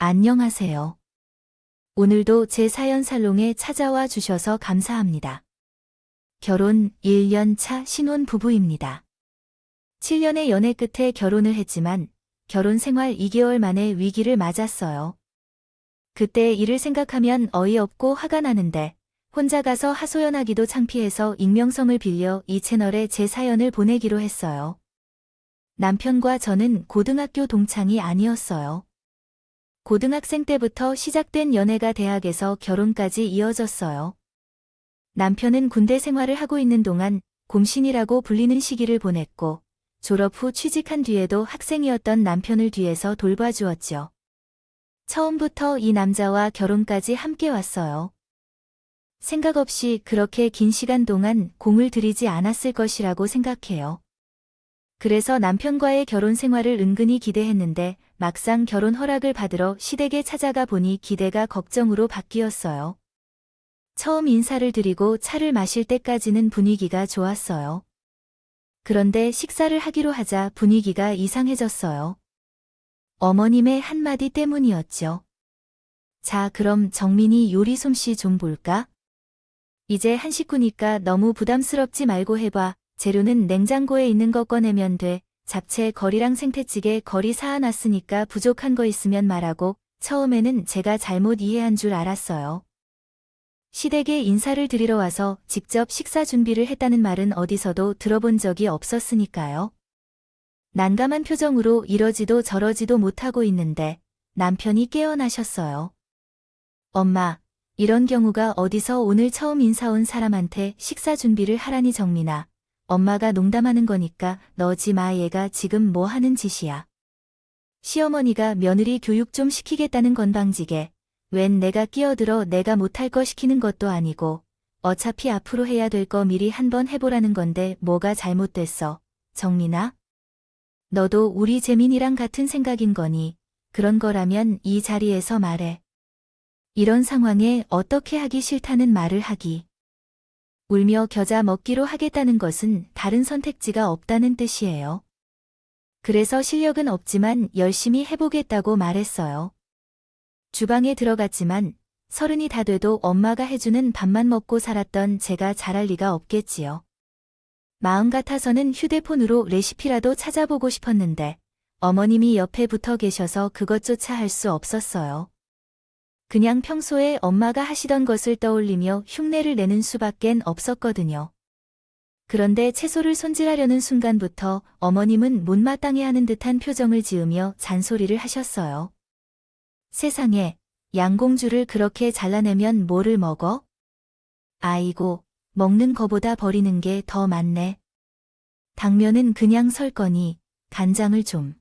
안녕하세요. 오늘도 제 사연 살롱에 찾아와 주셔서 감사합니다. 결혼 1년 차 신혼 부부입니다. 7년의 연애 끝에 결혼을 했지만 결혼 생활 2개월 만에 위기를 맞았어요. 그때 일을 생각하면 어이없고 화가 나는데 혼자 가서 하소연하기도 창피해서 익명성을 빌려 이 채널에 제 사연을 보내기로 했어요. 남편과 저는 고등학교 동창이 아니었어요. 고등학생 때부터 시작된 연애가 대학에서 결혼까지 이어졌어요. 남편은 군대 생활을 하고 있는 동안 곰신이라고 불리는 시기를 보냈고 졸업 후 취직한 뒤에도 학생이었던 남편을 뒤에서 돌봐주었죠. 처음부터 이 남자와 결혼까지 함께 왔어요. 생각 없이 그렇게 긴 시간 동안 공을 들이지 않았을 것이라고 생각해요. 그래서 남편과의 결혼 생활을 은근히 기대했는데 막상 결혼 허락을 받으러 시댁에 찾아가 보니 기대가 걱정으로 바뀌었어요. 처음 인사를 드리고 차를 마실 때까지는 분위기가 좋았어요. 그런데 식사를 하기로 하자 분위기가 이상해졌어요. 어머님의 한마디 때문이었죠. 자, 그럼 정민이 요리 솜씨 좀 볼까? 이제 한 식구니까 너무 부담스럽지 말고 해봐. 재료는 냉장고에 있는 거 꺼내면 돼. 잡채 거리랑 생태찌개 거리 사아놨으니까 부족한 거 있으면 말하고. 처음에는 제가 잘못 이해한 줄 알았어요. 시댁에 인사를 드리러 와서 직접 식사 준비를 했다는 말은 어디서도 들어본 적이 없었으니까요. 난감한 표정으로 이러지도 저러지도 못하고 있는데 남편이 깨어나셨어요. 엄마, 이런 경우가 어디서 오늘 처음 인사 온 사람한테 식사 준비를 하라니 정민아. 엄마가 농담하는 거니까 너지 마. 얘가 지금 뭐 하는 짓이야. 시어머니가 며느리 교육 좀 시키겠다는 건방지게 웬 내가 끼어들어 내가 못할 거 시키는 것도 아니고 어차피 앞으로 해야 될 거 미리 한번 해보라는 건데 뭐가 잘못됐어. 정민아? 너도 우리 재민이랑 같은 생각인 거니 그런 거라면 이 자리에서 말해. 이런 상황에 어떻게 하기 싫다는 말을 하기. 울며 겨자 먹기로 하겠다는 것은 다른 선택지가 없다는 뜻이에요. 그래서 실력은 없지만 열심히 해보겠다고 말했어요. 주방에 들어갔지만 30이 다 돼도 엄마가 해주는 밥만 먹고 살았던 제가 잘할 리가 없겠지요. 마음 같아서는 휴대폰으로 레시피라도 찾아보고 싶었는데 어머님이 옆에 붙어 계셔서 그것조차 할 수 없었어요. 그냥 평소에 엄마가 하시던 것을 떠올리며 흉내를 내는 수밖엔 없었거든요. 그런데 채소를 손질하려는 순간부터 어머님은 못마땅해하는 듯한 표정을 지으며 잔소리를 하셨어요. 세상에, 양공주를 그렇게 잘라내면 뭐를 먹어? 아이고, 먹는 거보다 버리는 게 더 많네. 당면은 그냥 설 거니 간장을 좀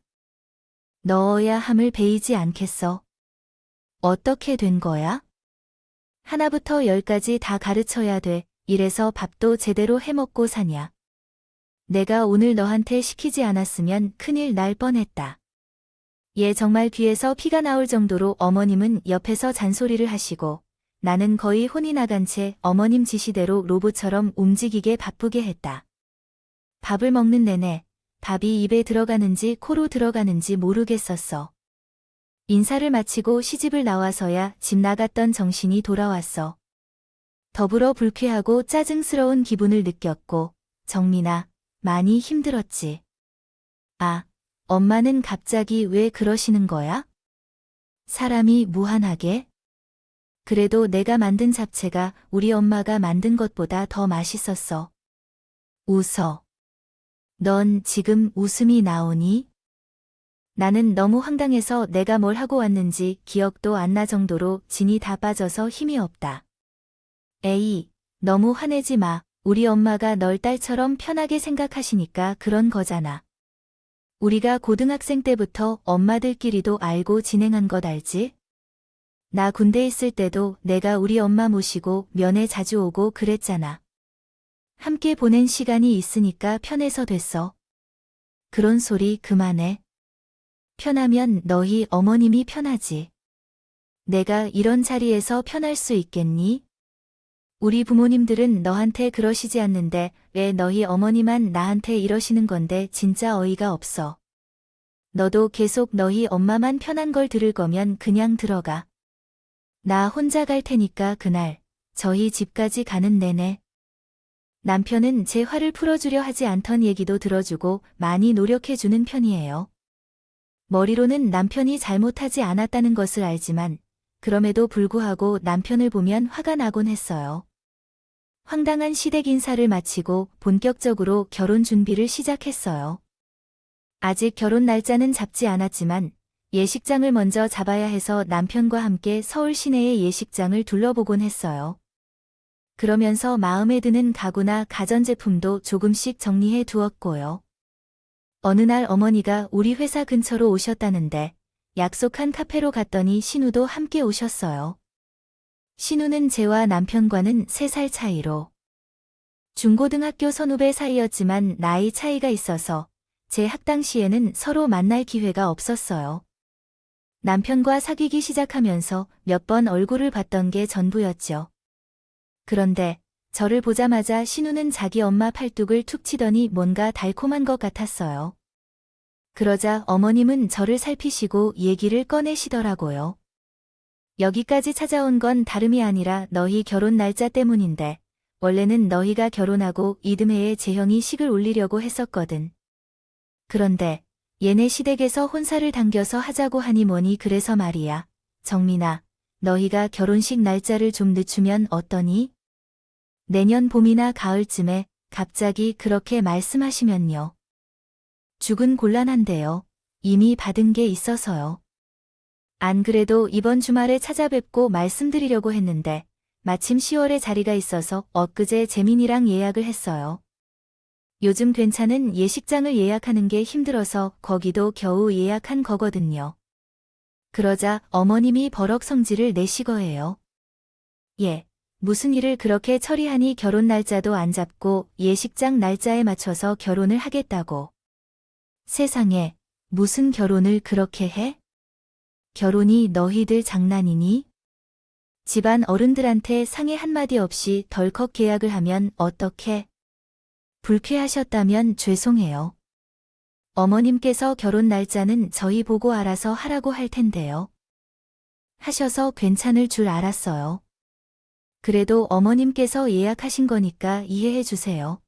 넣어야 함을 베이지 않겠어. 어떻게 된 거야? 하나부터 10까지 다 가르쳐야 돼. 이래서 밥도 제대로 해먹고 사냐. 내가 오늘 너한테 시키지 않았으면 큰일 날 뻔했다. 얘 정말 귀에서 피가 나올 정도로 어머님은 옆에서 잔소리를 하시고 나는 거의 혼이 나간 채 어머님 지시대로 로봇처럼 움직이게 바쁘게 했다. 밥을 먹는 내내 밥이 입에 들어가는지 코로 들어가는지 모르겠었어. 인사를 마치고 시집을 나와서야 집 나갔던 정신이 돌아왔어. 더불어 불쾌하고 짜증스러운 기분을 느꼈고, 정민아, 많이 힘들었지. 아, 엄마는 갑자기 왜 그러시는 거야? 사람이 무한하게? 그래도 내가 만든 잡채가 우리 엄마가 만든 것보다 더 맛있었어. 웃어. 넌 지금 웃음이 나오니? 나는 너무 황당해서 내가 뭘 하고 왔는지 기억도 안 나 정도로 진이 다 빠져서 힘이 없다. 에이, 너무 화내지 마. 우리 엄마가 널 딸처럼 편하게 생각하시니까 그런 거잖아. 우리가 고등학생 때부터 엄마들끼리도 알고 진행한 것 알지? 나 군대 있을 때도 내가 우리 엄마 모시고 면회 자주 오고 그랬잖아. 함께 보낸 시간이 있으니까 편해서 됐어. 그런 소리 그만해. 편하면 너희 어머님이 편하지. 내가 이런 자리에서 편할 수 있겠니? 우리 부모님들은 너한테 그러시지 않는데 왜 너희 어머니만 나한테 이러시는 건데 진짜 어이가 없어. 너도 계속 너희 엄마만 편한 걸 들을 거면 그냥 들어가. 나 혼자 갈 테니까 그날 저희 집까지 가는 내내. 남편은 제 화를 풀어주려 하지 않던 얘기도 들어주고 많이 노력해주는 편이에요. 머리로는 남편이 잘못하지 않았다는 것을 알지만 그럼에도 불구하고 남편을 보면 화가 나곤 했어요. 황당한 시댁 인사를 마치고 본격적으로 결혼 준비를 시작했어요. 아직 결혼 날짜는 잡지 않았지만 예식장을 먼저 잡아야 해서 남편과 함께 서울 시내의 예식장을 둘러보곤 했어요. 그러면서 마음에 드는 가구나 가전제품도 조금씩 정리해 두었고요. 어느 날 어머니가 우리 회사 근처로 오셨다는데 약속한 카페로 갔더니 신우도 함께 오셨어요. 신우는 제와 남편과는 3살 차이로 중고등학교 선후배 사이였지만 나이 차이가 있어서 제 학당 시에는 서로 만날 기회가 없었어요. 남편과 사귀기 시작하면서 몇 번 얼굴을 봤던 게 전부였죠. 그런데 저를 보자마자 신우는 자기 엄마 팔뚝을 툭 치더니 뭔가 달콤한 것 같았어요. 그러자 어머님은 저를 살피시고 얘기를 꺼내시더라고요. 여기까지 찾아온 건 다름이 아니라 너희 결혼 날짜 때문인데 원래는 너희가 결혼하고 이듬해에 재형이 식을 올리려고 했었거든. 그런데 얘네 시댁에서 혼사를 당겨서 하자고 하니 뭐니 그래서 말이야. 정민아, 너희가 결혼식 날짜를 좀 늦추면 어떠니? 내년 봄이나 가을쯤에 갑자기 그렇게 말씀하시면요. 죽은 곤란한데요. 이미 받은 게 있어서요. 안 그래도 이번 주말에 찾아뵙고 말씀드리려고 했는데 마침 10월에 자리가 있어서 엊그제 재민이랑 예약을 했어요. 요즘 괜찮은 예식장을 예약하는 게 힘들어서 거기도 겨우 예약한 거거든요. 그러자 어머님이 버럭 성질을 내시거예요. 예, 무슨 일을 그렇게 처리하니 결혼 날짜도 안 잡고 예식장 날짜에 맞춰서 결혼을 하겠다고. 세상에, 무슨 결혼을 그렇게 해? 결혼이 너희들 장난이니? 집안 어른들한테 상의 한마디 없이 덜컥 계약을 하면 어떡해? 불쾌하셨다면 죄송해요. 어머님께서 결혼 날짜는 저희 보고 알아서 하라고 할 텐데요. 하셔서 괜찮을 줄 알았어요. 그래도 어머님께서 예약하신 거니까 이해해 주세요.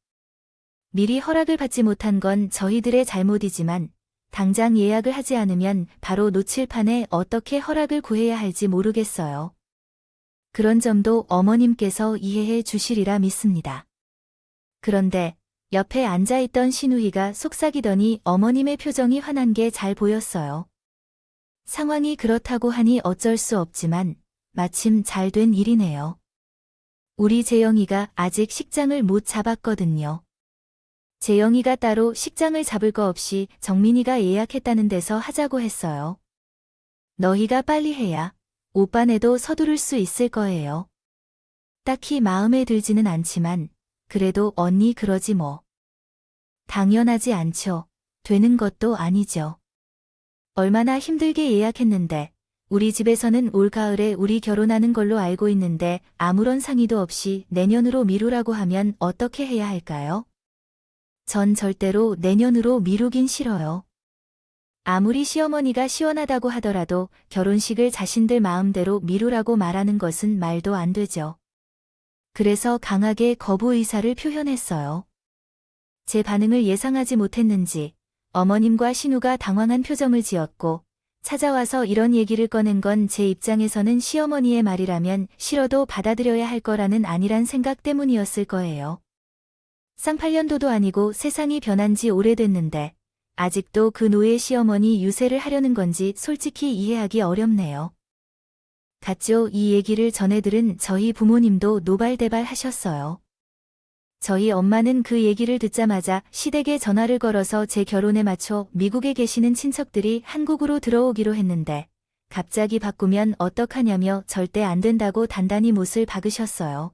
미리 허락을 받지 못한 건 저희들의 잘못이지만 당장 예약을 하지 않으면 바로 놓칠 판에 어떻게 허락을 구해야 할지 모르겠어요. 그런 점도 어머님께서 이해해 주시리라 믿습니다. 그런데 옆에 앉아있던 신우이가 속삭이더니 어머님의 표정이 환한 게 잘 보였어요. 상황이 그렇다고 하니 어쩔 수 없지만 마침 잘 된 일이네요. 우리 재영이가 아직 식장을 못 잡았거든요. 재영이가 따로 식장을 잡을 거 없이 정민이가 예약했다는 데서 하자고 했어요. 너희가 빨리 해야 오빠네도 서두를 수 있을 거예요. 딱히 마음에 들지는 않지만 그래도 언니 그러지 뭐. 당연하지 않죠. 되는 것도 아니죠. 얼마나 힘들게 예약했는데 우리 집에서는 올 가을에 우리 결혼하는 걸로 알고 있는데 아무런 상의도 없이 내년으로 미루라고 하면 어떻게 해야 할까요? 전 절대로 내년으로 미루긴 싫어요. 아무리 시어머니가 시원하다고 하더라도 결혼식을 자신들 마음대로 미루라고 말하는 것은 말도 안 되죠. 그래서 강하게 거부 의사를 표현했어요. 제 반응을 예상하지 못했는지 어머님과 신우가 당황한 표정을 지었고 찾아와서 이런 얘기를 꺼낸 건 제 입장에서는 시어머니의 말이라면 싫어도 받아들여야 할 거라는 안일한 생각 때문이었을 거예요. 쌍팔년도도 아니고 세상이 변한 지 오래됐는데 아직도 그 노예 시어머니 유세를 하려는 건지 솔직히 이해하기 어렵네요. 같죠. 이 얘기를 전해 들은 저희 부모님도 노발대발 하셨어요. 저희 엄마는 그 얘기를 듣자마자 시댁에 전화를 걸어서 제 결혼에 맞춰 미국에 계시는 친척들이 한국으로 들어오기로 했는데 갑자기 바꾸면 어떡하냐며 절대 안 된다고 단단히 못을 박으셨어요.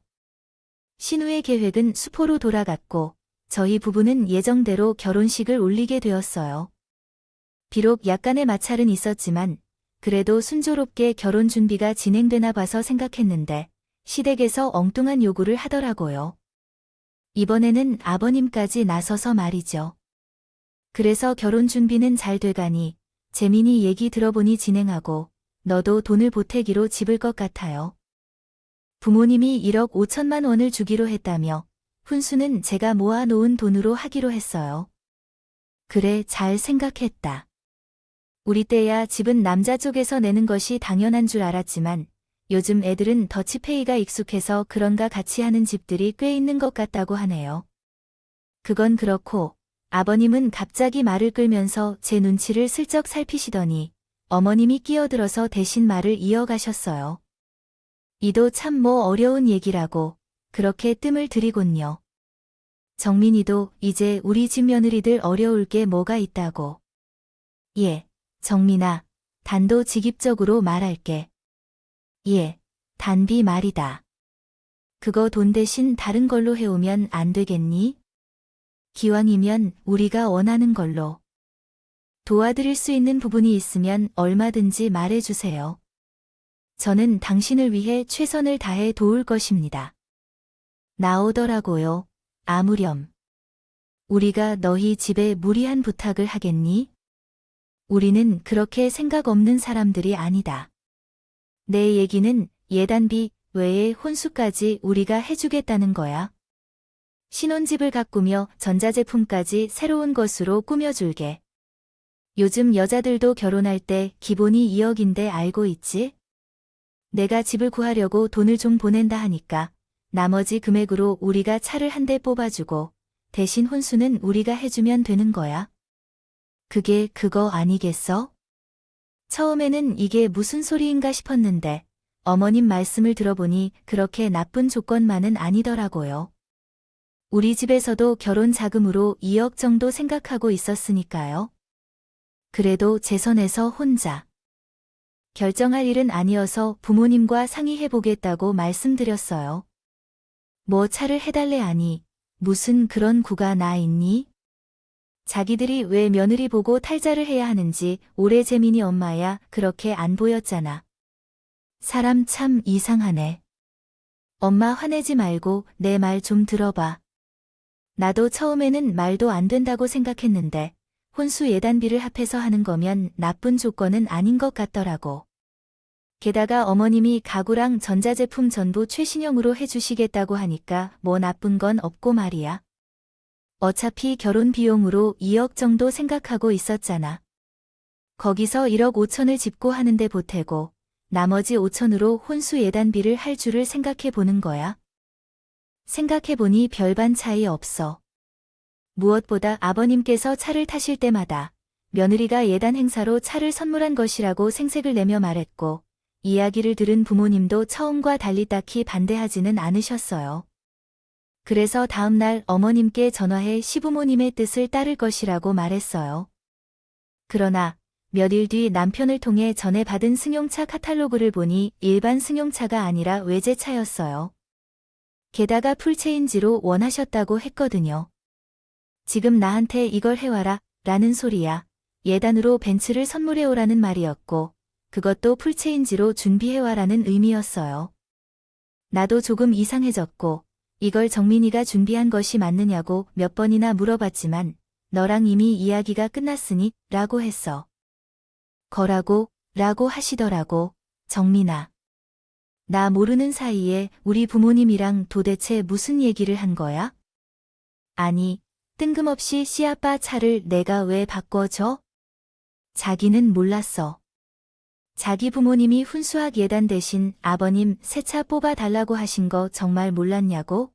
신우의 계획은 수포로 돌아갔고 저희 부부는 예정대로 결혼식을 올리게 되었어요. 비록 약간의 마찰은 있었지만 그래도 순조롭게 결혼 준비가 진행되나 봐서 생각했는데 시댁에서 엉뚱한 요구를 하더라고요. 이번에는 아버님까지 나서서 말이죠. 그래서 결혼 준비는 잘 돼가니 재민이 얘기 들어보니 진행하고 너도 돈을 보태기로 집을 것 같아요. 부모님이 1억 5천만 원을 주기로 했다며 훈수는 제가 모아놓은 돈으로 하기로 했어요. 그래, 잘 생각했다. 우리 때야 집은 남자 쪽에서 내는 것이 당연한 줄 알았지만 요즘 애들은 더치페이가 익숙해서 그런가 같이 하는 집들이 꽤 있는 것 같다고 하네요. 그건 그렇고 아버님은 갑자기 말을 끌면서 제 눈치를 슬쩍 살피시더니 어머님이 끼어들어서 대신 말을 이어가셨어요. 이도 참 뭐 어려운 얘기라고 그렇게 뜸을 들이곤요. 정민이도 이제 우리 집 며느리들 어려울 게 뭐가 있다고. 예, 정민아, 단도직입적으로 말할게. 예, 단비 말이다. 그거 돈 대신 다른 걸로 해오면 안 되겠니? 기왕이면 우리가 원하는 걸로. 도와드릴 수 있는 부분이 있으면 얼마든지 말해주세요. 저는 당신을 위해 최선을 다해 도울 것입니다. 나오더라고요. 아무렴. 우리가 너희 집에 무리한 부탁을 하겠니? 우리는 그렇게 생각 없는 사람들이 아니다. 내 얘기는 예단비 외에 혼수까지 우리가 해주겠다는 거야. 신혼집을 가꾸며 전자제품까지 새로운 것으로 꾸며줄게. 요즘 여자들도 결혼할 때 기본이 2억인데 알고 있지? 내가 집을 구하려고 돈을 좀 보낸다 하니까 나머지 금액으로 우리가 차를 한 대 뽑아주고 대신 혼수는 우리가 해주면 되는 거야. 그게 그거 아니겠어? 처음에는 이게 무슨 소리인가 싶었는데 어머님 말씀을 들어보니 그렇게 나쁜 조건만은 아니더라고요. 우리 집에서도 결혼 자금으로 2억 정도 생각하고 있었으니까요. 그래도 제 선에서 혼자 결정할 일은 아니어서 부모님과 상의해보겠다고 말씀드렸어요. 뭐 차를 해달래 하니 무슨 그런 구가 나 있니? 자기들이 왜 며느리 보고 탈자를 해야 하는지 올해 재민이 엄마야 그렇게 안 보였잖아. 사람 참 이상하네. 엄마 화내지 말고 내 말 좀 들어봐. 나도 처음에는 말도 안 된다고 생각했는데 혼수 예단비를 합해서 하는 거면 나쁜 조건은 아닌 것 같더라고. 게다가 어머님이 가구랑 전자제품 전부 최신형으로 해주시겠다고 하니까 뭐 나쁜 건 없고 말이야. 어차피 결혼 비용으로 2억 정도 생각하고 있었잖아. 거기서 1억 5천을 짚고 하는데 보태고 나머지 5천으로 혼수 예단비를 할 줄을 생각해 보는 거야. 생각해보니 별반 차이 없어. 무엇보다 아버님께서 차를 타실 때마다 며느리가 예단 행사로 차를 선물한 것이라고 생색을 내며 말했고 이야기를 들은 부모님도 처음과 달리 딱히 반대하지는 않으셨어요. 그래서 다음날 어머님께 전화해 시부모님의 뜻을 따를 것이라고 말했어요. 그러나 몇일 뒤 남편을 통해 전에 받은 승용차 카탈로그를 보니 일반 승용차가 아니라 외제차였어요. 게다가 풀체인지로 원하셨다고 했거든요. 지금 나한테 이걸 해와라 라는 소리야. 예단으로 벤츠를 선물해오라는 말이었고 그것도 풀체인지로 준비해와라는 의미였어요. 나도 조금 이상해졌고 이걸 정민이가 준비한 것이 맞느냐고 몇 번이나 물어봤지만 너랑 이미 이야기가 끝났으니 라고 했어. 거라고 라고 하시더라고. 정민아. 나 모르는 사이에 우리 부모님이랑 도대체 무슨 얘기를 한 거야? 아니, 뜬금없이 씨아빠 차를 내가 왜 바꿔줘? 자기는 몰랐어. 자기 부모님이 훈수학 예단 대신 아버님 새 차 뽑아달라고 하신 거 정말 몰랐냐고?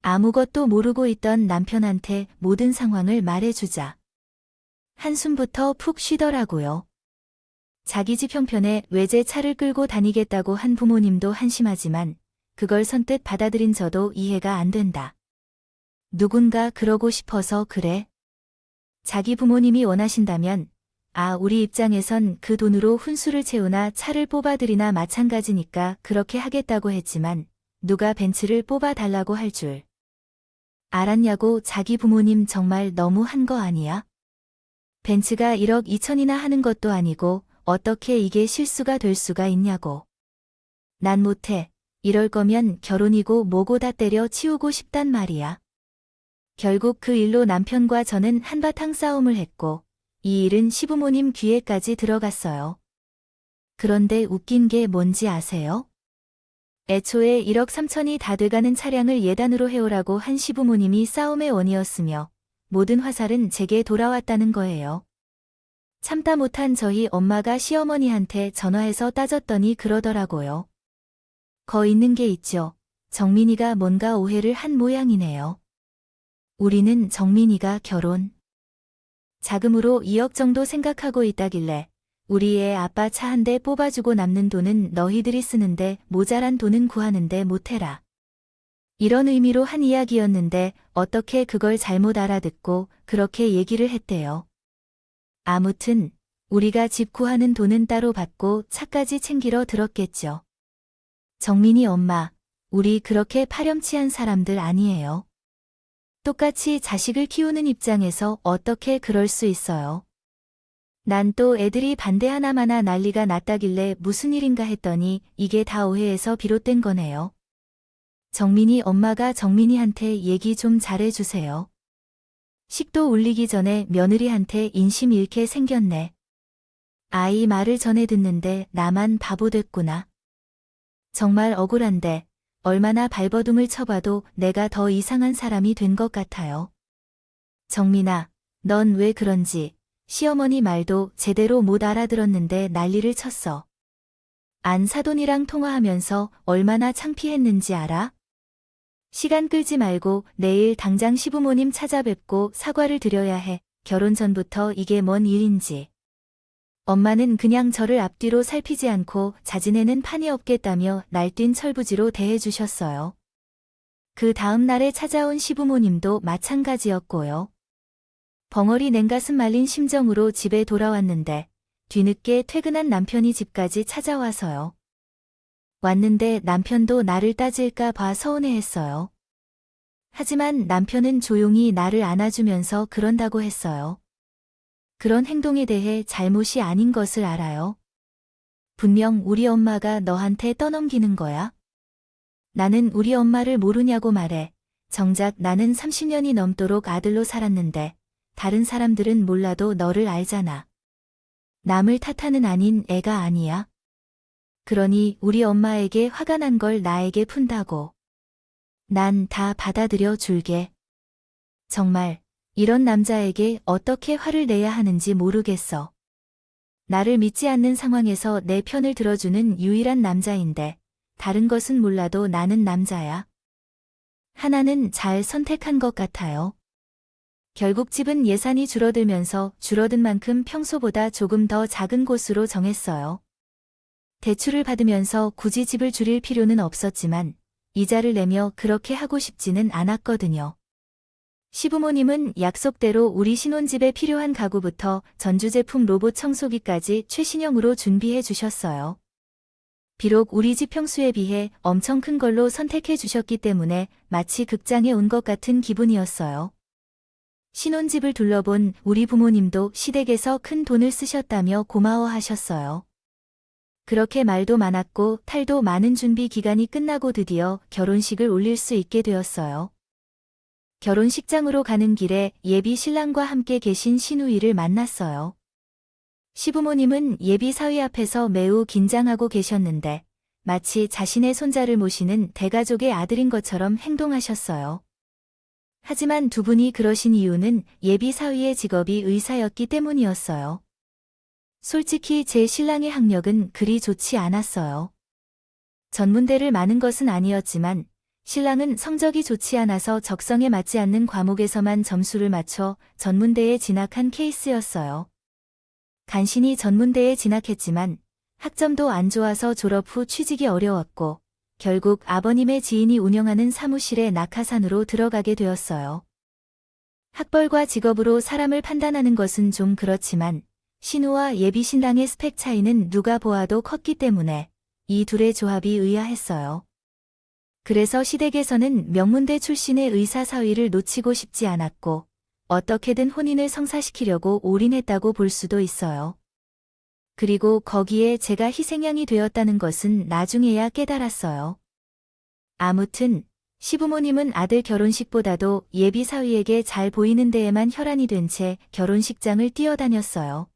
아무것도 모르고 있던 남편한테 모든 상황을 말해주자. 한숨부터 푹 쉬더라고요. 자기 집 형편에 외제차를 끌고 다니겠다고 한 부모님도 한심하지만 그걸 선뜻 받아들인 저도 이해가 안 된다. 누군가 그러고 싶어서 그래. 자기 부모님이 원하신다면 우리 입장에선 그 돈으로 훈수를 채우나 차를 뽑아드리나 마찬가지니까 그렇게 하겠다고 했지만 누가 벤츠를 뽑아달라고 할 줄 알았냐고. 자기 부모님 정말 너무한 거 아니야? 벤츠가 1억 2천이나 하는 것도 아니고 어떻게 이게 실수가 될 수가 있냐고. 난 못해. 이럴 거면 결혼이고 뭐고 다 때려 치우고 싶단 말이야. 결국 그 일로 남편과 저는 한바탕 싸움을 했고 이 일은 시부모님 귀에까지 들어갔어요. 그런데 웃긴 게 뭔지 아세요? 애초에 1억 3천이 다 돼가는 차량을 예단으로 해오라고 한 시부모님이 싸움의 원이었으며 모든 화살은 제게 돌아왔다는 거예요. 참다 못한 저희 엄마가 시어머니한테 전화해서 따졌더니 그러더라고요. 거 있는 게 있죠. 정민이가 뭔가 오해를 한 모양이네요. 우리는 정민이가 결혼 자금으로 2억 정도 생각하고 있다길래 우리 애 아빠 차 한 대 뽑아주고 남는 돈은 너희들이 쓰는데 모자란 돈은 구하는데 못해라. 이런 의미로 한 이야기였는데 어떻게 그걸 잘못 알아듣고 그렇게 얘기를 했대요. 아무튼 우리가 집 구하는 돈은 따로 받고 차까지 챙기러 들었겠죠. 정민이 엄마, 우리 그렇게 파렴치한 사람들 아니에요. 똑같이 자식을 키우는 입장에서 어떻게 그럴 수 있어요. 난 또 애들이 반대 하나마나 난리가 났다길래 무슨 일인가 했더니 이게 다 오해에서 비롯된 거네요. 정민이 엄마가 정민이한테 얘기 좀 잘해주세요. 식도 올리기 전에 며느리한테 인심 잃게 생겼네. 아이 말을 전해 듣는데 나만 바보 됐구나. 정말 억울한데 얼마나 발버둥을 쳐봐도 내가 더 이상한 사람이 된 것 같아요. 정민아, 넌 왜 그런지 시어머니 말도 제대로 못 알아들었는데 난리를 쳤어. 안 사돈이랑 통화하면서 얼마나 창피했는지 알아? 시간 끌지 말고 내일 당장 시부모님 찾아뵙고 사과를 드려야 해. 결혼 전부터 이게 뭔 일인지. 엄마는 그냥 저를 앞뒤로 살피지 않고 자지내는 판이 없겠다며 날뛴 철부지로 대해주셨어요. 그 다음 날에 찾아온 시부모님도 마찬가지였고요. 벙어리 냉가슴 말린 심정으로 집에 돌아왔는데 뒤늦게 퇴근한 남편이 집까지 찾아와서요. 왔는데 남편도 나를 따질까 봐 서운해했어요. 하지만 남편은 조용히 나를 안아주면서 그런다고 했어요. 그런 행동에 대해 잘못이 아닌 것을 알아요. 분명 우리 엄마가 너한테 떠넘기는 거야. 나는 우리 엄마를 모르냐고 말해. 정작 나는 30년이 넘도록 아들로 살았는데 다른 사람들은 몰라도 너를 알잖아. 남을 탓하는 아닌 애가 아니야. 그러니 우리 엄마에게 화가 난 걸 나에게 푼다고. 난 다 받아들여 줄게. 정말 이런 남자에게 어떻게 화를 내야 하는지 모르겠어. 나를 믿지 않는 상황에서 내 편을 들어주는 유일한 남자인데 다른 것은 몰라도 나는 남자야. 하나는 잘 선택한 것 같아요. 결국 집은 예산이 줄어들면서 줄어든 만큼 평소보다 조금 더 작은 곳으로 정했어요. 대출을 받으면서 굳이 집을 줄일 필요는 없었지만 이자를 내며 그렇게 하고 싶지는 않았거든요. 시부모님은 약속대로 우리 신혼집에 필요한 가구부터 전주제품 로봇 청소기까지 최신형으로 준비해 주셨어요. 비록 우리 집 평수에 비해 엄청 큰 걸로 선택해 주셨기 때문에 마치 극장에 온 것 같은 기분이었어요. 신혼집을 둘러본 우리 부모님도 시댁에서 큰 돈을 쓰셨다며 고마워하셨어요. 그렇게 말도 많았고 탈도 많은 준비 기간이 끝나고 드디어 결혼식을 올릴 수 있게 되었어요. 결혼식장으로 가는 길에 예비 신랑과 함께 계신 시누이를 만났어요. 시부모님은 예비 사위 앞에서 매우 긴장하고 계셨는데 마치 자신의 손자를 모시는 대가족의 아들인 것처럼 행동하셨어요. 하지만 두 분이 그러신 이유는 예비 사위의 직업이 의사였기 때문이었어요. 솔직히 제 신랑의 학력은 그리 좋지 않았어요. 전문대를 마는 것은 아니었지만 신랑은 성적이 좋지 않아서 적성에 맞지 않는 과목에서만 점수를 맞춰 전문대에 진학한 케이스였어요. 간신히 전문대에 진학했지만 학점도 안 좋아서 졸업 후 취직이 어려웠고 결국 아버님의 지인이 운영하는 사무실에 낙하산으로 들어가게 되었어요. 학벌과 직업으로 사람을 판단하는 것은 좀 그렇지만 신우와 예비 신랑의 스펙 차이는 누가 보아도 컸기 때문에 이 둘의 조합이 의아했어요. 그래서 시댁에서는 명문대 출신의 의사 사위를 놓치고 싶지 않았고 어떻게든 혼인을 성사시키려고 올인했다고 볼 수도 있어요. 그리고 거기에 제가 희생양이 되었다는 것은 나중에야 깨달았어요. 아무튼 시부모님은 아들 결혼식보다도 예비 사위에게 잘 보이는 데에만 혈안이 된 채 결혼식장을 뛰어다녔어요.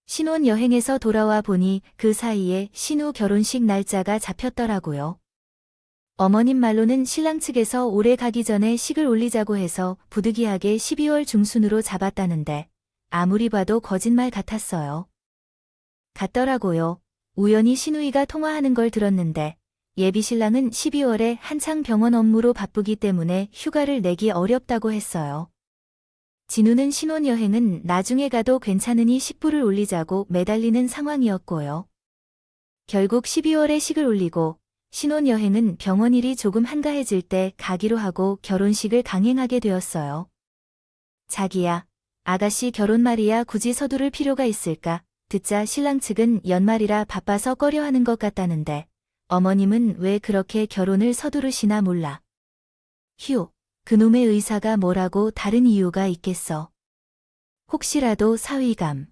신혼여행에서 돌아와 보니 그 사이에 신우 결혼식 날짜가 잡혔더라고요. 어머님 말로는 신랑 측에서 올해 가기 전에 식을 올리자고 해서 부득이하게 12월 중순으로 잡았다는데 아무리 봐도 거짓말 같았어요. 같더라고요. 우연히 시누이가 통화하는 걸 들었는데 예비 신랑은 12월에 한창 병원 업무로 바쁘기 때문에 휴가를 내기 어렵다고 했어요. 진우는 신혼여행은 나중에 가도 괜찮으니 식부를 올리자고 매달리는 상황이었고요. 결국 12월에 식을 올리고 신혼여행은 병원 일이 조금 한가해질 때 가기로 하고 결혼식을 강행하게 되었어요. 자기야, 아가씨 결혼 말이야 굳이 서두를 필요가 있을까? 듣자 신랑 측은 연말이라 바빠서 꺼려하는 것 같다는데 어머님은 왜 그렇게 결혼을 서두르시나 몰라. 휴, 그놈의 의사가 뭐라고 다른 이유가 있겠어. 혹시라도 사위감.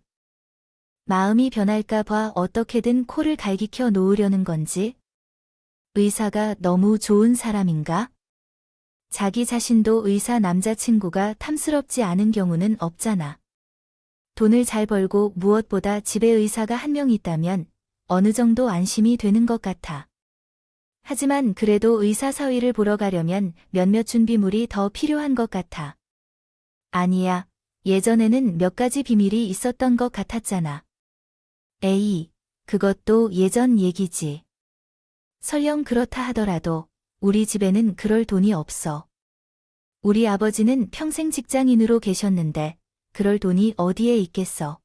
마음이 변할까 봐 어떻게든 코를 갈기켜 놓으려는 건지? 의사가 너무 좋은 사람인가? 자기 자신도 의사 남자친구가 탐스럽지 않은 경우는 없잖아. 돈을 잘 벌고 무엇보다 집에 의사가 한 명 있다면 어느 정도 안심이 되는 것 같아. 하지만 그래도 의사 사위를 보러 가려면 몇몇 준비물이 더 필요한 것 같아. 아니야, 예전에는 몇 가지 비밀이 있었던 것 같았잖아. 에이, 그것도 예전 얘기지. 설령 그렇다 하더라도 우리 집에는 그럴 돈이 없어. 우리 아버지는 평생 직장인으로 계셨는데 그럴 돈이 어디에 있겠어.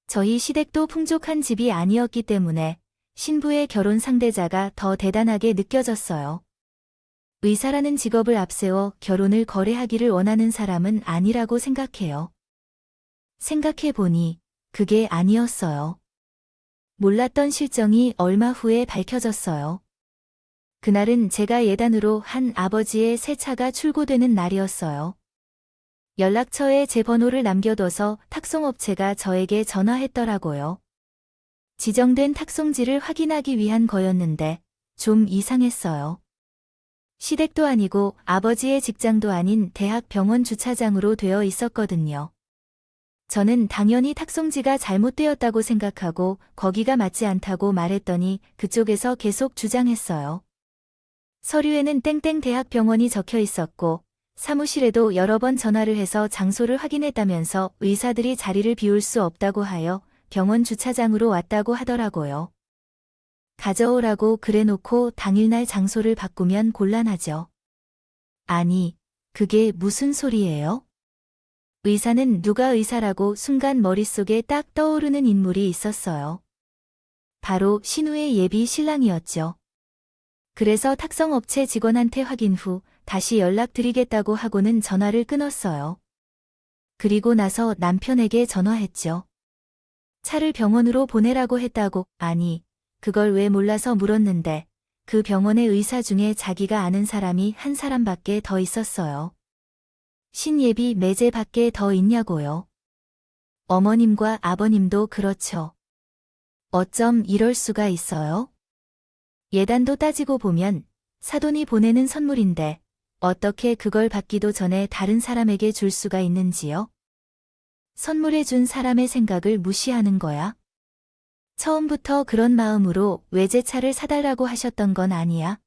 저희 시댁도 풍족한 집이 아니었기 때문에 신부의 결혼 상대자가 더 대단하게 느껴졌어요. 의사라는 직업을 앞세워 결혼을 거래하기를 원하는 사람은 아니라고 생각해요. 생각해보니 그게 아니었어요. 몰랐던 실정이 얼마 후에 밝혀졌어요. 그날은 제가 예단으로 한 아버지의 새 차가 출고되는 날이었어요. 연락처에 제 번호를 남겨둬서 탁송업체가 저에게 전화했더라고요. 지정된 탁송지를 확인하기 위한 거였는데 좀 이상했어요. 시댁도 아니고 아버지의 직장도 아닌 대학 병원 주차장으로 되어 있었거든요. 저는 당연히 탁송지가 잘못되었다고 생각하고 거기가 맞지 않다고 말했더니 그쪽에서 계속 주장했어요. 서류에는 땡땡 대학병원이 적혀 있었고 사무실에도 여러 번 전화를 해서 장소를 확인했다면서 의사들이 자리를 비울 수 없다고 하여 병원 주차장으로 왔다고 하더라고요. 가져오라고 그래놓고 당일날 장소를 바꾸면 곤란하죠. 아니, 그게 무슨 소리예요? 의사는 누가 의사라고 순간 머릿속에 딱 떠오르는 인물이 있었어요. 바로 신우의 예비 신랑이었죠. 그래서 탁송업체 직원한테 확인 후 다시 연락드리겠다고 하고는 전화를 끊었어요. 그리고 나서 남편에게 전화했죠. 차를 병원으로 보내라고 했다고. 아니, 그걸 왜 몰라서 물었는데 그 병원의 의사 중에 자기가 아는 사람이 한 사람밖에 더 있었어요. 신예비 매제밖에 더 있냐고요. 어머님과 아버님도 그렇죠. 어쩜 이럴 수가 있어요? 예단도 따지고 보면 사돈이 보내는 선물인데 어떻게 그걸 받기도 전에 다른 사람에게 줄 수가 있는지요? 선물해 준 사람의 생각을 무시하는 거야? 처음부터 그런 마음으로 외제차를 사달라고 하셨던 건 아니야?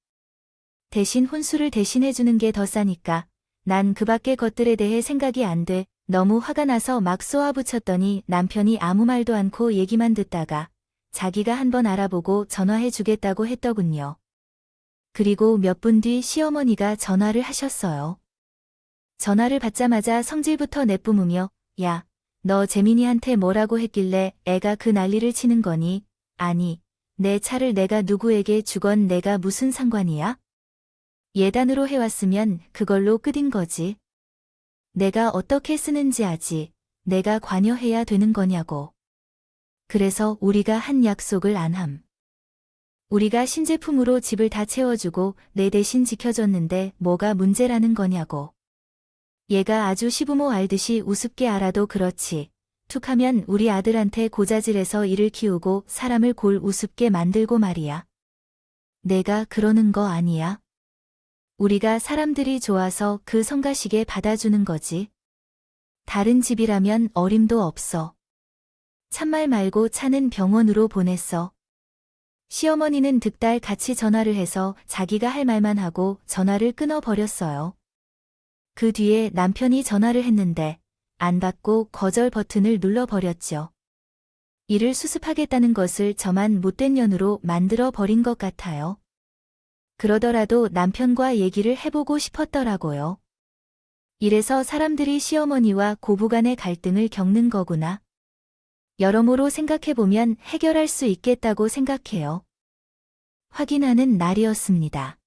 대신 혼수를 대신해 주는 게 더 싸니까 난 그 밖의 것들에 대해 생각이 안 돼. 너무 화가 나서 막 쏘아붙였더니 남편이 아무 말도 않고 얘기만 듣다가 자기가 한번 알아보고 전화해 주겠다고 했더군요. 그리고 몇 분 뒤 시어머니가 전화를 하셨어요. 전화를 받자마자 성질부터 내뿜으며 야, 너 재민이한테 뭐라고 했길래 애가 그 난리를 치는 거니? 아니, 내 차를 내가 누구에게 주건 내가 무슨 상관이야? 예단으로 해왔으면 그걸로 끝인 거지. 내가 어떻게 쓰는지 아지. 내가 관여해야 되는 거냐고. 그래서 우리가 한 약속을 안 함. 우리가 신제품으로 집을 다 채워주고 내 대신 지켜줬는데 뭐가 문제라는 거냐고. 얘가 아주 시부모 알듯이 우습게 알아도 그렇지. 툭하면 우리 아들한테 고자질해서 일을 키우고 사람을 골 우습게 만들고 말이야. 내가 그러는 거 아니야. 우리가 사람들이 좋아서 그 성가시게 받아주는 거지. 다른 집이라면 어림도 없어. 참말 말고 차는 병원으로 보냈어. 시어머니는 득달 같이 전화를 해서 자기가 할 말만 하고 전화를 끊어버렸어요. 그 뒤에 남편이 전화를 했는데 안 받고 거절 버튼을 눌러버렸죠. 일을 수습하겠다는 것을 저만 못된 년으로 만들어 버린 것 같아요. 그러더라도 남편과 얘기를 해보고 싶었더라고요. 이래서 사람들이 시어머니와 고부간의 갈등을 겪는 거구나. 여러모로 생각해보면 해결할 수 있겠다고 생각해요. 확인하는 날이었습니다.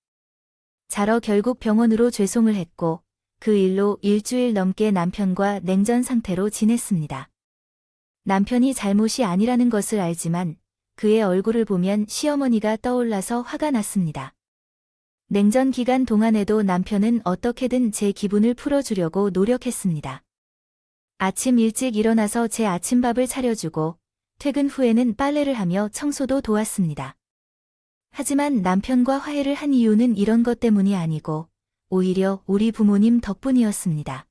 자러 결국 병원으로 죄송을 했고 그 일로 일주일 넘게 남편과 냉전 상태로 지냈습니다. 남편이 잘못이 아니라는 것을 알지만 그의 얼굴을 보면 시어머니가 떠올라서 화가 났습니다. 냉전 기간 동안에도 남편은 어떻게든 제 기분을 풀어주려고 노력했습니다. 아침 일찍 일어나서 제 아침밥을 차려주고 퇴근 후에는 빨래를 하며 청소도 도왔습니다. 하지만 남편과 화해를 한 이유는 이런 것 때문이 아니고 오히려 우리 부모님 덕분이었습니다.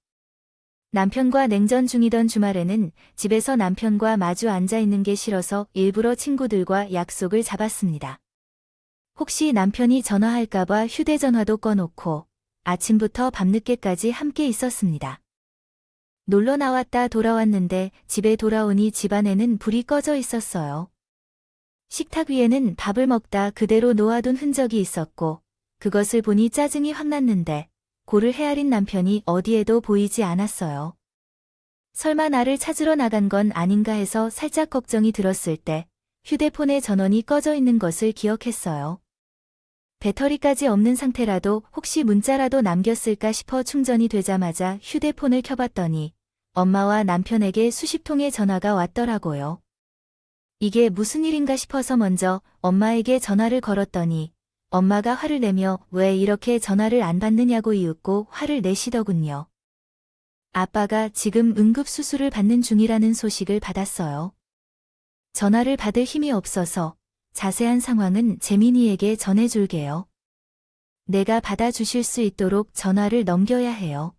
남편과 냉전 중이던 주말에는 집에서 남편과 마주 앉아 있는 게 싫어서 일부러 친구들과 약속을 잡았습니다. 혹시 남편이 전화할까봐 휴대전화도 꺼놓고 아침부터 밤늦게까지 함께 있었습니다. 놀러 나왔다 돌아왔는데 집에 돌아오니 집안에는 불이 꺼져 있었어요. 식탁 위에는 밥을 먹다 그대로 놓아둔 흔적이 있었고 그것을 보니 짜증이 확 났는데 고를 헤아린 남편이 어디에도 보이지 않았어요. 설마 나를 찾으러 나간 건 아닌가 해서 살짝 걱정이 들었을 때 휴대폰의 전원이 꺼져 있는 것을 기억했어요. 배터리까지 없는 상태라도 혹시 문자라도 남겼을까 싶어 충전이 되자마자 휴대폰을 켜봤더니 엄마와 남편에게 수십 통의 전화가 왔더라고요. 이게 무슨 일인가 싶어서 먼저 엄마에게 전화를 걸었더니 엄마가 화를 내며 왜 이렇게 전화를 안 받느냐고 이윽고 화를 내시더군요. 아빠가 지금 응급수술을 받는 중이라는 소식을 받았어요. 전화를 받을 힘이 없어서 자세한 상황은 재민이에게 전해줄게요. 내가 받아주실 수 있도록 전화를 넘겨야 해요.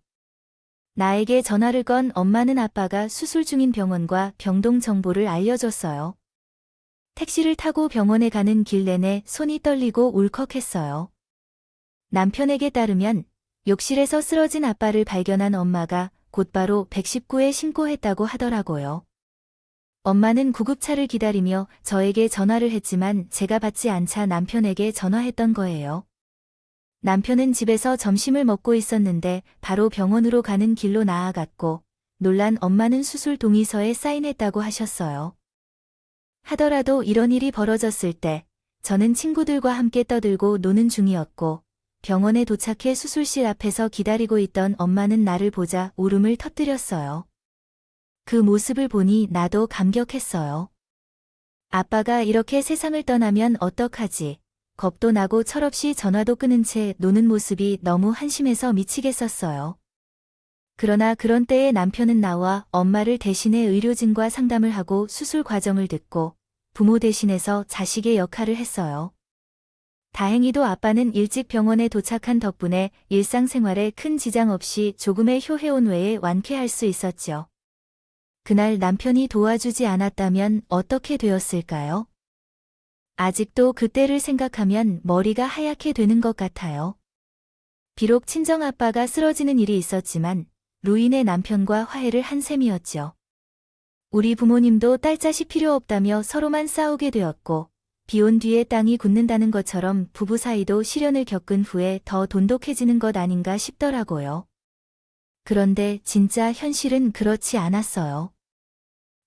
나에게 전화를 건 엄마는 아빠가 수술 중인 병원과 병동 정보를 알려줬어요. 택시를 타고 병원에 가는 길 내내 손이 떨리고 울컥했어요. 남편에게 따르면 욕실에서 쓰러진 아빠를 발견한 엄마가 곧바로 119에 신고했다고 하더라고요. 엄마는 구급차를 기다리며 저에게 전화를 했지만 제가 받지 않자 남편에게 전화했던 거예요. 남편은 집에서 점심을 먹고 있었는데 바로 병원으로 가는 길로 나아갔고 놀란 엄마는 수술 동의서에 사인했다고 하셨어요. 하더라도 이런 일이 벌어졌을 때 저는 친구들과 함께 떠들고 노는 중이었고 병원에 도착해 수술실 앞에서 기다리고 있던 엄마는 나를 보자 울음을 터뜨렸어요. 그 모습을 보니 나도 감격했어요. 아빠가 이렇게 세상을 떠나면 어떡하지? 겁도 나고 철없이 전화도 끊은 채 노는 모습이 너무 한심해서 미치겠었어요. 그러나 그런 때에 남편은 나와 엄마를 대신해 의료진과 상담을 하고 수술 과정을 듣고 부모 대신해서 자식의 역할을 했어요. 다행히도 아빠는 일찍 병원에 도착한 덕분에 일상생활에 큰 지장 없이 조금의 효해온 외에 완쾌할 수 있었죠. 그날 남편이 도와주지 않았다면 어떻게 되었을까요? 아직도 그때를 생각하면 머리가 하얗게 되는 것 같아요. 비록 친정아빠가 쓰러지는 일이 있었지만 루인의 남편과 화해를 한 셈이었죠. 우리 부모님도 딸자식 필요 없다며 서로만 싸우게 되었고 비온 뒤에 땅이 굳는다는 것처럼 부부 사이도 시련을 겪은 후에 더 돈독해지는 것 아닌가 싶더라고요. 그런데 진짜 현실은 그렇지 않았어요.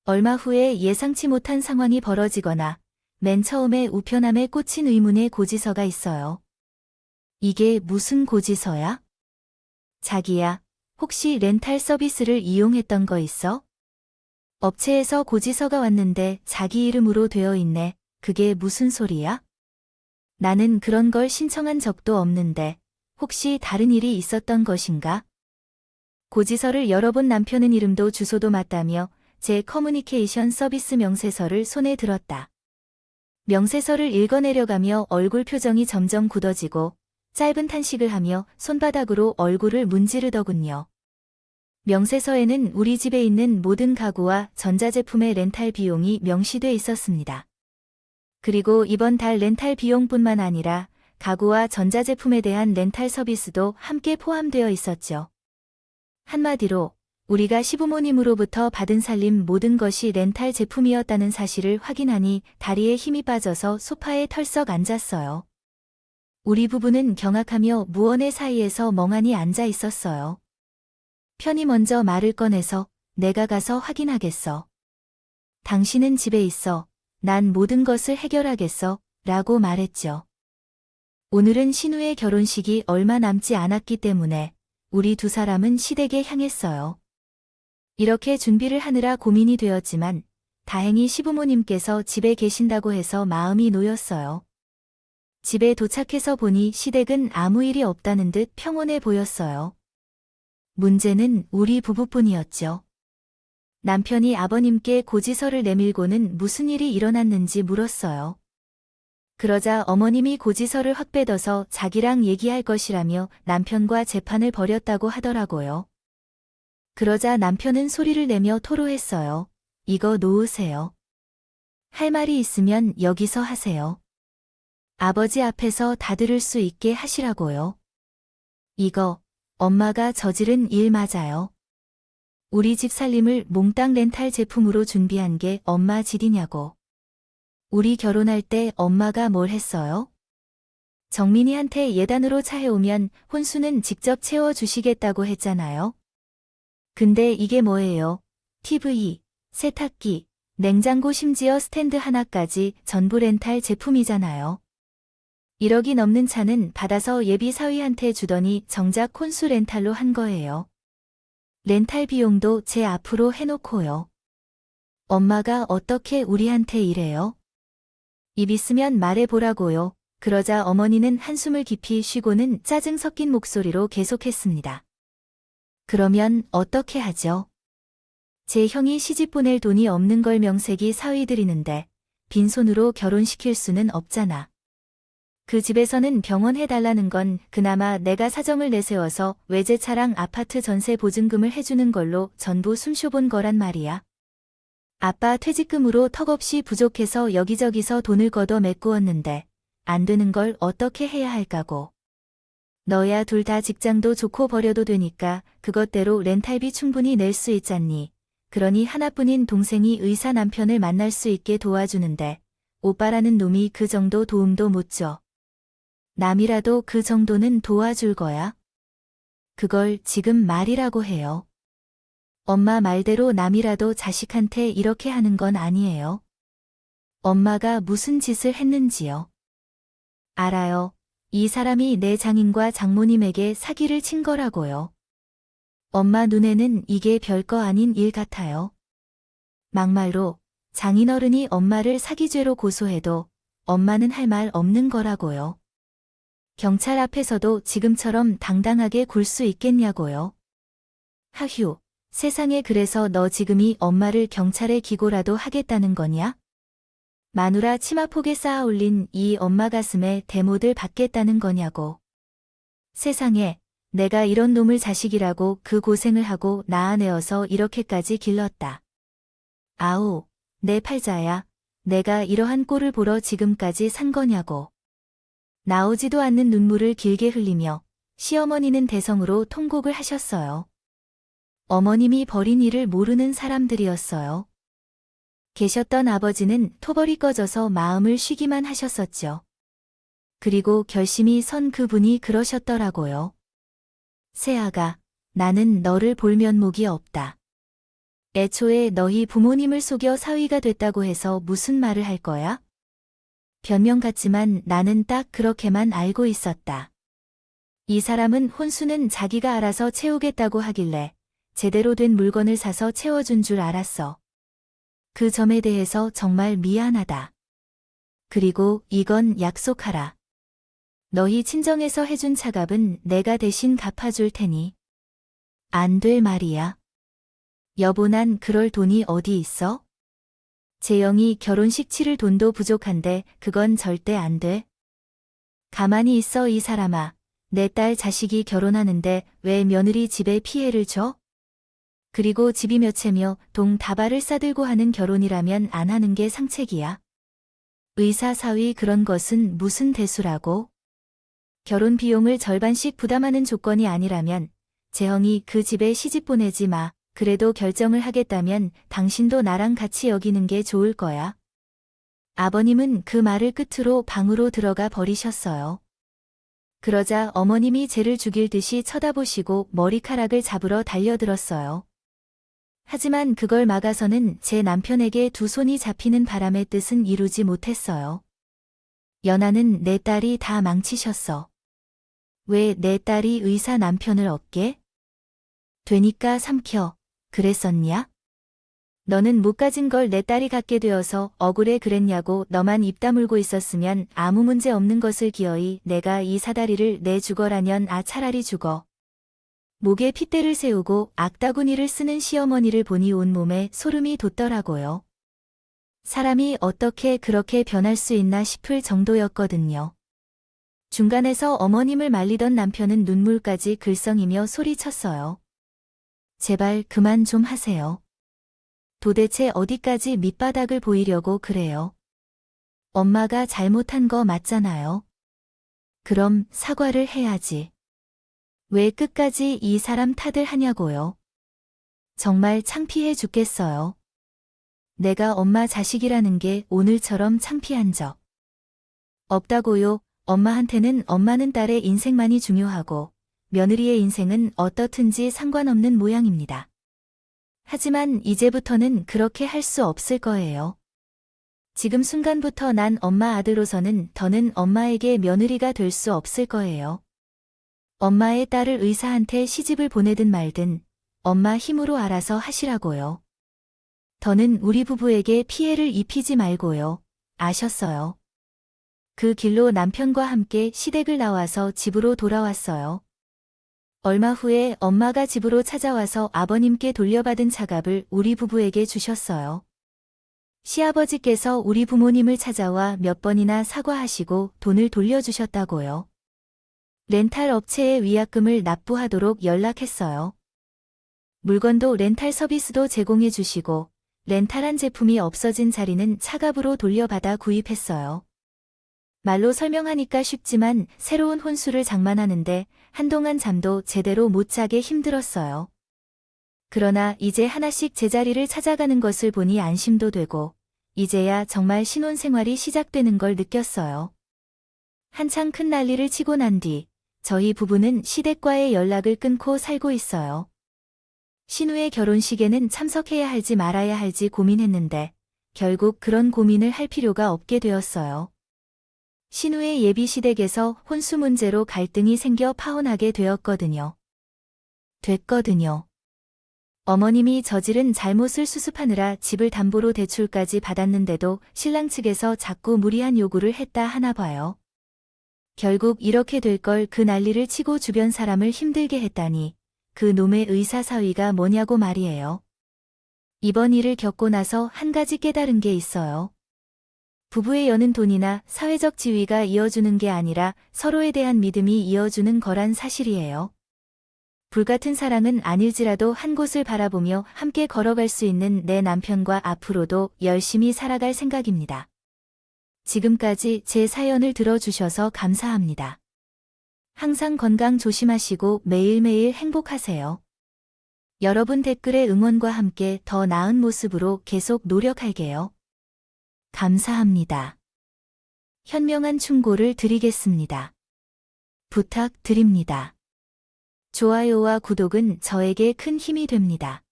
얼마 후에 예상치 못한 상황이 벌어지거나 맨 처음에 우편함에 꽂힌 의문의 고지서가 있어요. 이게 무슨 고지서야? 자기야, 혹시 렌탈 서비스를 이용했던 거 있어? 업체에서 고지서가 왔는데 자기 이름으로 되어 있네. 그게 무슨 소리야? 나는 그런 걸 신청한 적도 없는데 혹시 다른 일이 있었던 것인가? 고지서를 열어본 남편은 이름도 주소도 맞다며 제 커뮤니케이션 서비스 명세서를 손에 들었다. 명세서를 읽어내려가며 얼굴 표정이 점점 굳어지고 짧은 탄식을 하며 손바닥으로 얼굴을 문지르더군요. 명세서에는 우리 집에 있는 모든 가구와 전자제품의 렌탈 비용이 명시돼 있었습니다. 그리고 이번 달 렌탈 비용뿐만 아니라 가구와 전자제품에 대한 렌탈 서비스도 함께 포함되어 있었죠. 한마디로 우리가 시부모님으로부터 받은 살림 모든 것이 렌탈 제품이었다는 사실을 확인하니 다리에 힘이 빠져서 소파에 털썩 앉았어요. 우리 부부는 경악하며 무언의 사이에서 멍하니 앉아 있었어요. 편히 먼저 말을 꺼내서 내가 가서 확인하겠어. 당신은 집에 있어. 난 모든 것을 해결하겠어. 라고 말했죠. 오늘은 신우의 결혼식이 얼마 남지 않았기 때문에 우리 두 사람은 시댁에 향했어요. 이렇게 준비를 하느라 고민이 되었지만 다행히 시부모님께서 집에 계신다고 해서 마음이 놓였어요. 집에 도착해서 보니 시댁은 아무 일이 없다는 듯 평온해 보였어요. 문제는 우리 부부뿐이었죠. 남편이 아버님께 고지서를 내밀고는 무슨 일이 일어났는지 물었어요. 그러자 어머님이 고지서를 확 빼둬서 자기랑 얘기할 것이라며 남편과 재판을 벌였다고 하더라고요. 그러자 남편은 소리를 내며 토로했어요. 이거 놓으세요. 할 말이 있으면 여기서 하세요. 아버지 앞에서 다 들을 수 있게 하시라고요. 이거 엄마가 저지른 일 맞아요. 우리 집 살림을 몽땅 렌탈 제품으로 준비한 게 엄마 짓이냐고. 우리 결혼할 때 엄마가 뭘 했어요? 정민이한테 예단으로 차 해오면 혼수는 직접 채워주시겠다고 했잖아요. 근데 이게 뭐예요? TV, 세탁기, 냉장고 심지어 스탠드 하나까지 전부 렌탈 제품이잖아요. 1억이 넘는 차는 받아서 예비 사위한테 주더니 정작 혼수 렌탈로 한 거예요. 렌탈 비용도 제 앞으로 해놓고요. 엄마가 어떻게 우리한테 이래요? 입 있으면 말해보라고요. 그러자 어머니는 한숨을 깊이 쉬고는 짜증 섞인 목소리로 계속했습니다. 그러면 어떻게 하죠? 제 형이 시집 보낼 돈이 없는 걸 명색이 사위 드리는데 빈손으로 결혼시킬 수는 없잖아. 그 집에서는 병원 해달라는 건 그나마 내가 사정을 내세워서 외제차랑 아파트 전세 보증금을 해주는 걸로 전부 숨쉬어본 거란 말이야. 아빠 퇴직금으로 턱없이 부족해서 여기저기서 돈을 걷어 메꾸었는데 안 되는 걸 어떻게 해야 할까고. 너야 둘 다 직장도 좋고 버려도 되니까 그것대로 렌탈비 충분히 낼 수 있잖니. 그러니 하나뿐인 동생이 의사 남편을 만날 수 있게 도와주는데 오빠라는 놈이 그 정도 도움도 못 줘. 남이라도 그 정도는 도와줄 거야? 그걸 지금 말이라고 해요. 엄마 말대로 남이라도 자식한테 이렇게 하는 건 아니에요. 엄마가 무슨 짓을 했는지요. 알아요. 이 사람이 내 장인과 장모님에게 사기를 친 거라고요. 엄마 눈에는 이게 별거 아닌 일 같아요. 막말로 장인어른이 엄마를 사기죄로 고소해도 엄마는 할 말 없는 거라고요. 경찰 앞에서도 지금처럼 당당하게 굴 수 있겠냐고요. 하휴, 세상에 그래서 너 지금이 엄마를 경찰에 기고라도 하겠다는 거냐? 마누라 치마폭에 쌓아 올린 이 엄마 가슴에 대못을 받겠다는 거냐고. 세상에, 내가 이런 놈을 자식이라고 그 고생을 하고 낳아내어서 이렇게까지 길렀다. 아우, 내 팔자야, 내가 이러한 꼴을 보러 지금까지 산 거냐고. 나오지도 않는 눈물을 길게 흘리며 시어머니는 대성으로 통곡을 하셨어요. 어머님이 벌인 일을 모르는 사람들이었어요. 계셨던 아버지는 토벌이 꺼져서 마음을 쉬기만 하셨었죠. 그리고 결심이 선 그분이 그러셨더라고요. 새아가, 나는 너를 볼 면목이 없다. 애초에 너희 부모님을 속여 사위가 됐다고 해서 무슨 말을 할 거야? 변명 같지만 나는 딱 그렇게만 알고 있었다. 이 사람은 혼수는 자기가 알아서 채우겠다고 하길래 제대로 된 물건을 사서 채워준 줄 알았어. 그 점에 대해서 정말 미안하다. 그리고 이건 약속하라. 너희 친정에서 해준 차값은 내가 대신 갚아줄 테니. 안 될 말이야. 여보, 난 그럴 돈이 어디 있어? 재영이 결혼식 치를 돈도 부족한데 그건 절대 안 돼. 가만히 있어 이 사람아. 내 딸 자식이 결혼하는데 왜 며느리 집에 피해를 줘? 그리고 집이 몇 채며 동 다발을 싸들고 하는 결혼이라면 안 하는 게 상책이야. 의사 사위 그런 것은 무슨 대수라고? 결혼 비용을 절반씩 부담하는 조건이 아니라면 재형이 그 집에 시집 보내지 마. 그래도 결정을 하겠다면 당신도 나랑 같이 여기는 게 좋을 거야. 아버님은 그 말을 끝으로 방으로 들어가 버리셨어요. 그러자 어머님이 쟤를 죽일 듯이 쳐다보시고 머리카락을 잡으러 달려들었어요. 하지만 그걸 막아서는 제 남편에게 두 손이 잡히는 바람의 뜻은 이루지 못했어요. 연하는 내 딸이 다 망치셨어. 왜 내 딸이 의사 남편을 얻게? 되니까 삼켜. 그랬었냐? 너는 못 가진 걸 내 딸이 갖게 되어서 억울해 그랬냐고. 너만 입 다물고 있었으면 아무 문제 없는 것을 기어이 내가 이 사다리를 내 죽어라년. 차라리 죽어. 목에 핏대를 세우고 악다구니를 쓰는 시어머니를 보니 온몸에 소름이 돋더라고요. 사람이 어떻게 그렇게 변할 수 있나 싶을 정도였거든요. 중간에서 어머님을 말리던 남편은 눈물까지 글썽이며 소리쳤어요. 제발 그만 좀 하세요. 도대체 어디까지 밑바닥을 보이려고 그래요? 엄마가 잘못한 거 맞잖아요. 그럼 사과를 해야지. 왜 끝까지 이 사람 탓을 하냐고요? 정말 창피해 죽겠어요. 내가 엄마 자식이라는 게 오늘처럼 창피한 적 없다고요. 엄마한테는 엄마는 딸의 인생만이 중요하고 며느리의 인생은 어떻든지 상관없는 모양입니다. 하지만 이제부터는 그렇게 할 수 없을 거예요. 지금 순간부터 난 엄마 아들로서는 더는 엄마에게 며느리가 될 수 없을 거예요. 엄마의 딸을 의사한테 시집을 보내든 말든 엄마 힘으로 알아서 하시라고요. 더는 우리 부부에게 피해를 입히지 말고요. 아셨어요? 그 길로 남편과 함께 시댁을 나와서 집으로 돌아왔어요. 얼마 후에 엄마가 집으로 찾아와서 아버님께 돌려받은 차갑을 우리 부부에게 주셨어요. 시아버지께서 우리 부모님을 찾아와 몇 번이나 사과하시고 돈을 돌려주셨다고요. 렌탈 업체에 위약금을 납부하도록 연락했어요. 물건도 렌탈 서비스도 제공해 주시고 렌탈한 제품이 없어진 자리는 차갑으로 돌려받아 구입했어요. 말로 설명하니까 쉽지만 새로운 혼수를 장만하는데 한동안 잠도 제대로 못 자게 힘들었어요. 그러나 이제 하나씩 제자리를 찾아가는 것을 보니 안심도 되고 이제야 정말 신혼생활이 시작되는 걸 느꼈어요. 한창 큰 난리를 치고 난 뒤 저희 부부는 시댁과의 연락을 끊고 살고 있어요. 신우의 결혼식에는 참석해야 할지 말아야 할지 고민했는데 결국 그런 고민을 할 필요가 없게 되었어요. 신우의 예비 시댁에서 혼수 문제로 갈등이 생겨 파혼하게 됐거든요. 어머님이 저지른 잘못을 수습하느라 집을 담보로 대출까지 받았는데도 신랑 측에서 자꾸 무리한 요구를 했다 하나 봐요. 결국 이렇게 될 걸 그 난리를 치고 주변 사람을 힘들게 했다니 그 놈의 의사사위가 뭐냐고 말이에요. 이번 일을 겪고 나서 한 가지 깨달은 게 있어요. 부부의 여는 돈이나 사회적 지위가 이어주는 게 아니라 서로에 대한 믿음이 이어주는 거란 사실이에요. 불같은 사랑은 아닐지라도 한 곳을 바라보며 함께 걸어갈 수 있는 내 남편과 앞으로도 열심히 살아갈 생각입니다. 지금까지 제 사연을 들어주셔서 감사합니다. 항상 건강 조심하시고 매일매일 행복하세요. 여러분 댓글의 응원과 함께 더 나은 모습으로 계속 노력할게요. 감사합니다. 현명한 충고를 드리겠습니다. 부탁드립니다. 좋아요와 구독은 저에게 큰 힘이 됩니다.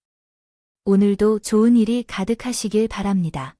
오늘도 좋은 일이 가득하시길 바랍니다.